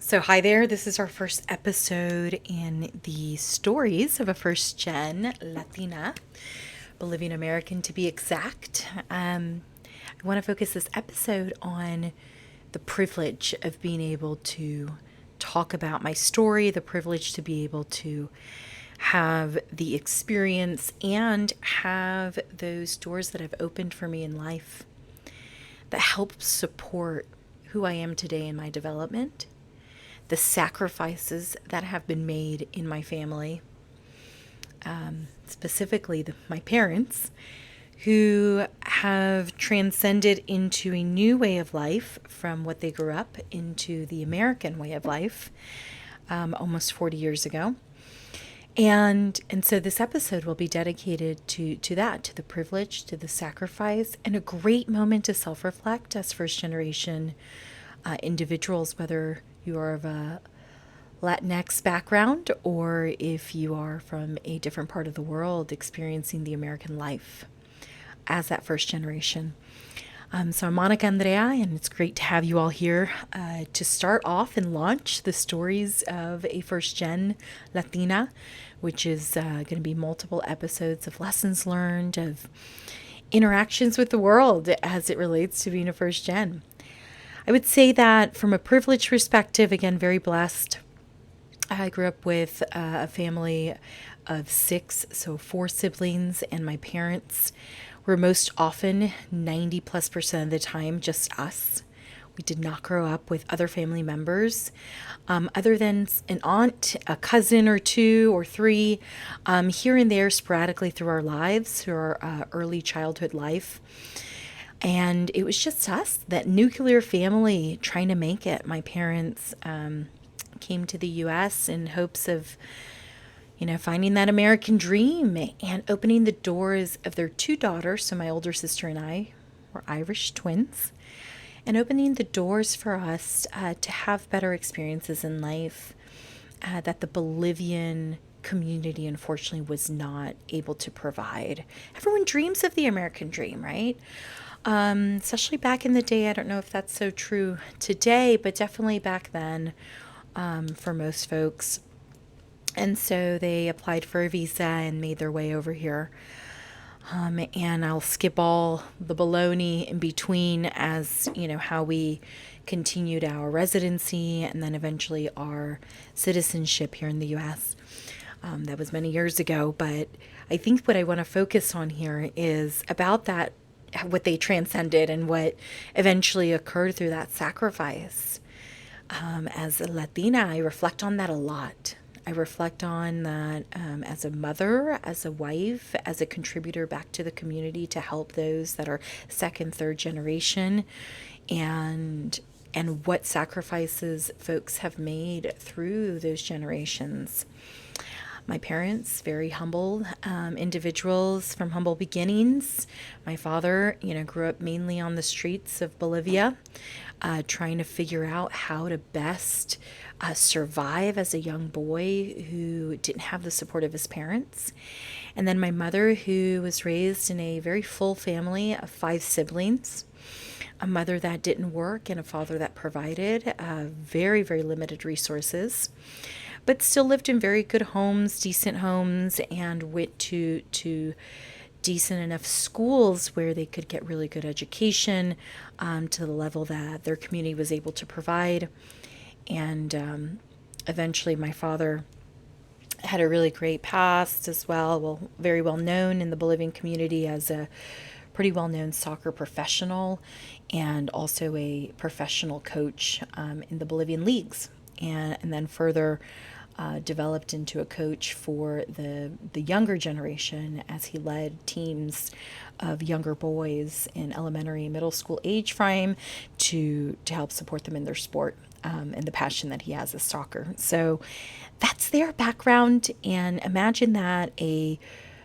So, hi there. This is our first episode in the stories of a first-gen Latina, Bolivian-American to be exact. I want to focus this episode on the privilege of being able to talk about my story, the privilege to be able to have the experience and have those doors that have opened for me in life that help support who I am today in my development, the sacrifices that have been made in my family, specifically my parents, who have transcended into a new way of life from what they grew up into the American way of life almost 40 years ago. And so this episode will be dedicated to that, to the privilege, to the sacrifice, and a great moment to self-reflect as first-generation individuals, whether you are of a Latinx background or if you are from a different part of the world experiencing the American life as that first generation. So I'm Monica Andrea, and it's great to have you all here to start off and launch the stories of a first-gen Latina, which is going to be multiple episodes of lessons learned, of interactions with the world as it relates to being a first-gen. I would say that from a privilege perspective, again, very blessed. I grew up with a family of six, so four siblings, and my parents were most often 90+% of the time just us. We did not grow up with other family members, other than an aunt, a cousin or two or three, here and there sporadically through our lives, through our early childhood life. And it was just us, that nuclear family trying to make it. My parents came to the U.S. in hopes of, finding that American dream and opening the doors of their two daughters. So my older sister and I were Irish twins, and opening the doors for us to have better experiences in life that the Bolivian community unfortunately was not able to provide. Everyone dreams of the American dream, right? Especially back in the day. I don't know if that's so true today, but definitely back then for most folks. And so they applied for a visa and made their way over here. And I'll skip all the baloney in between as, how we continued our residency and then eventually our citizenship here in the U.S. That was many years ago. But I think what I want to focus on here is about that, what they transcended and what eventually occurred through that sacrifice. As a Latina, I reflect on that a lot. I reflect on that as a mother, as a wife, as a contributor back to the community to help those that are second, third generation, and what sacrifices folks have made through those generations. My parents, very humble individuals from humble beginnings. My father, grew up mainly on the streets of Bolivia, trying to figure out how to best survive as a young boy who didn't have the support of his parents. And then my mother, who was raised in a very full family of five siblings, a mother that didn't work and a father that provided very, very limited resources, but still lived in very good homes, decent homes, and went to decent enough schools where they could get really good education to the level that their community was able to provide. And eventually my father had a really great past as well, very well known in the Bolivian community as a pretty well-known soccer professional and also a professional coach in the Bolivian leagues. And then further developed into a coach for the younger generation as he led teams of younger boys in elementary and middle school age frame to help support them in their sport and the passion that he has is soccer. So that's their background. And imagine that a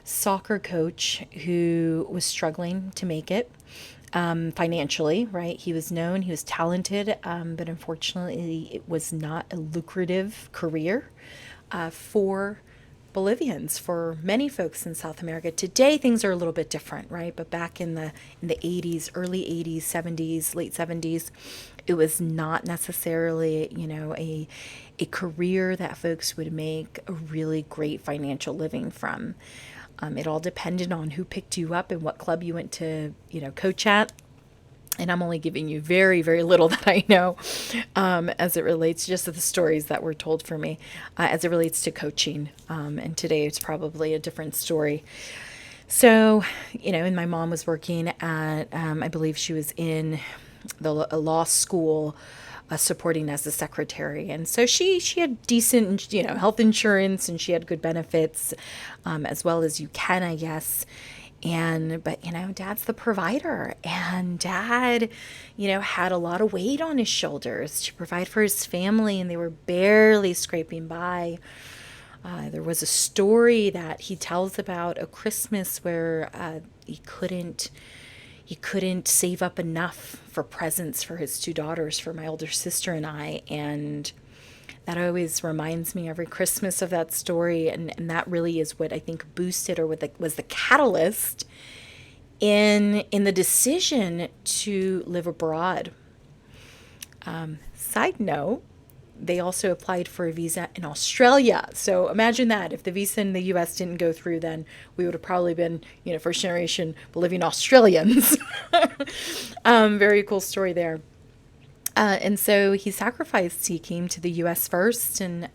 soccer coach who was struggling to make it financially, right? He was known, he was talented, but unfortunately, it was not a lucrative career for Bolivians for many folks in South America. Today things are a little bit different, right? But back in the 80s, early 80s, 70s, late 70s, it was not necessarily, a career that folks would make a really great financial living from. It all depended on who picked you up and what club you went to, coach at. And I'm only giving you very, very little that I know as it relates just to the stories that were told for me as it relates to coaching. And today it's probably a different story. So, and my mom was working at, I believe she was in the law school, supporting as a secretary. And so she had decent, health insurance, and she had good benefits, as well as you can, I guess. But dad's the provider, and dad, had a lot of weight on his shoulders to provide for his family, and they were barely scraping by. There was a story that he tells about a Christmas where he couldn't save up enough for presents for his two daughters, for my older sister and I, and that always reminds me every Christmas of that story, and that really is what I think boosted or was the catalyst in the decision to live abroad. Side note, they also applied for a visa in Australia. So imagine that. If the visa in the U.S. didn't go through, then we would have probably been, first generation Bolivian Australians. Very cool story there. And so he sacrificed. He came to the U.S. first and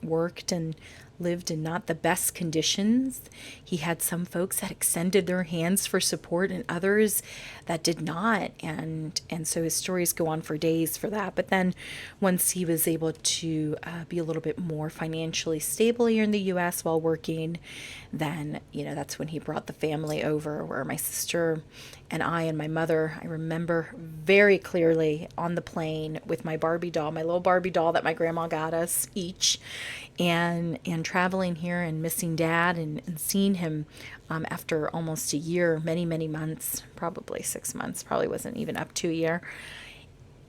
worked and lived in not the best conditions. He had some folks that extended their hands for support and others that did not. And so his stories go on for days for that. But then once he was able to be a little bit more financially stable here in the U.S. while working, then, that's when he brought the family over, where my sister and I and my mother, I remember very clearly on the plane with my Barbie doll, my little Barbie doll that my grandma got us each, and traveling here and missing dad and seeing him after almost a year, many, many months, probably 6 months, probably wasn't even up to a year,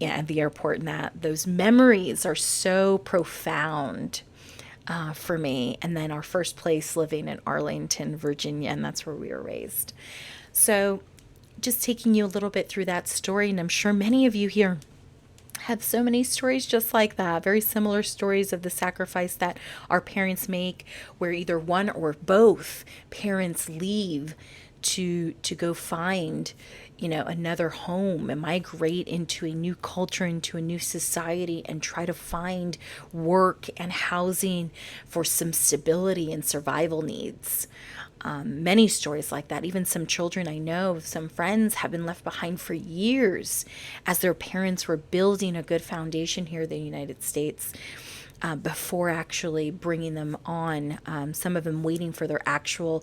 at the airport. And those memories are so profound for me. And then our first place living in Arlington, Virginia, and that's where we were raised. So just taking you a little bit through that story, and I'm sure many of you here have so many stories just like that, very similar stories of the sacrifice that our parents make, where either one or both parents leave to go find, another home and migrate into a new culture, into a new society, and try to find work and housing for some stability and survival needs. Many stories like that. Even some children I know, some friends, have been left behind for years as their parents were building a good foundation here in the United States before actually bringing them on. Some of them waiting for their actual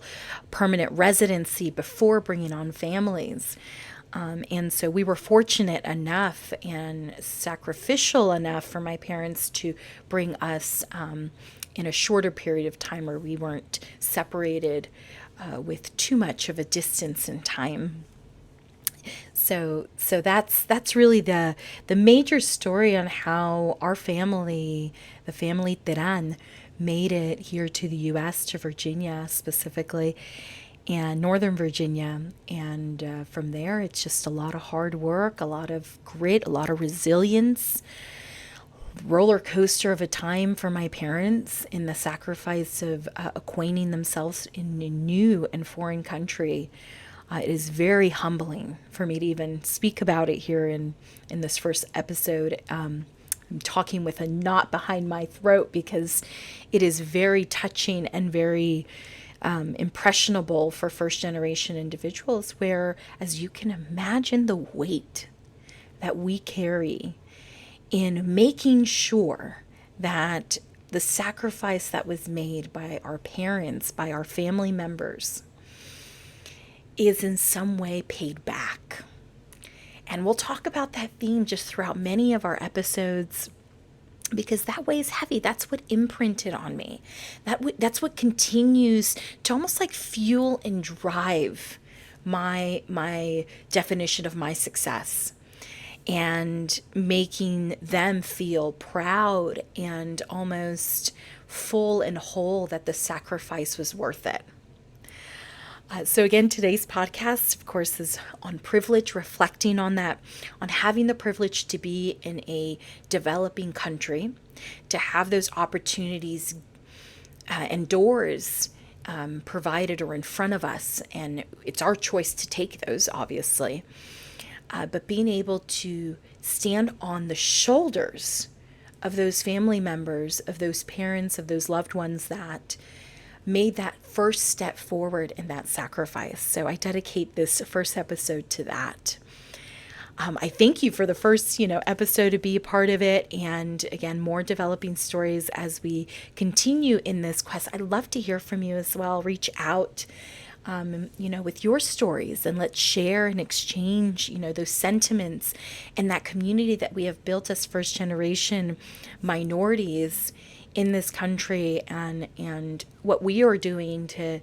permanent residency before bringing on families. And so we were fortunate enough and sacrificial enough for my parents to bring us in a shorter period of time where we weren't separated with too much of a distance in time. So that's really the major story on how our family, the family Teran, made it here to the U.S., to Virginia specifically, and Northern Virginia. And from there, it's just a lot of hard work, a lot of grit, a lot of resilience, roller coaster of a time for my parents in the sacrifice of acquainting themselves in a new and foreign country. It is very humbling for me to even speak about it here in this first episode. I'm talking with a knot behind my throat because it is very touching and very impressionable for first generation individuals, where, as you can imagine, the weight that we carry in making sure that the sacrifice that was made by our parents, by our family members, is in some way paid back. And we'll talk about that theme just throughout many of our episodes, because that weighs heavy. That's what imprinted on me. That's what continues to almost like fuel and drive my definition of my success, and making them feel proud and almost full and whole that the sacrifice was worth it. So again, today's podcast, of course, is on privilege, reflecting on that, on having the privilege to be in a developing country, to have those opportunities and doors provided or in front of us. And it's our choice to take those, obviously. But being able to stand on the shoulders of those family members, of those parents, of those loved ones that made that first step forward in that sacrifice. So I dedicate this first episode to that. I thank you for the first, episode to be a part of it. And again, more developing stories as we continue in this quest. I'd love to hear from you as well. Reach out, with your stories, and let's share and exchange, those sentiments and that community that we have built as first generation minorities in this country, and what we are doing to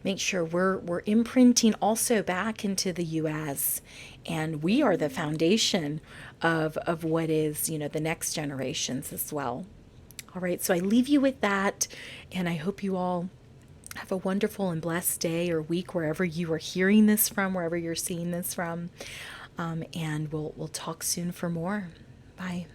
make sure we're imprinting also back into the U.S. and we are the foundation of what is, the next generations as well. All right, so I leave you with that, and I hope you all have a wonderful and blessed day or week wherever you are hearing this from, wherever you're seeing this from, and we'll talk soon for more. Bye.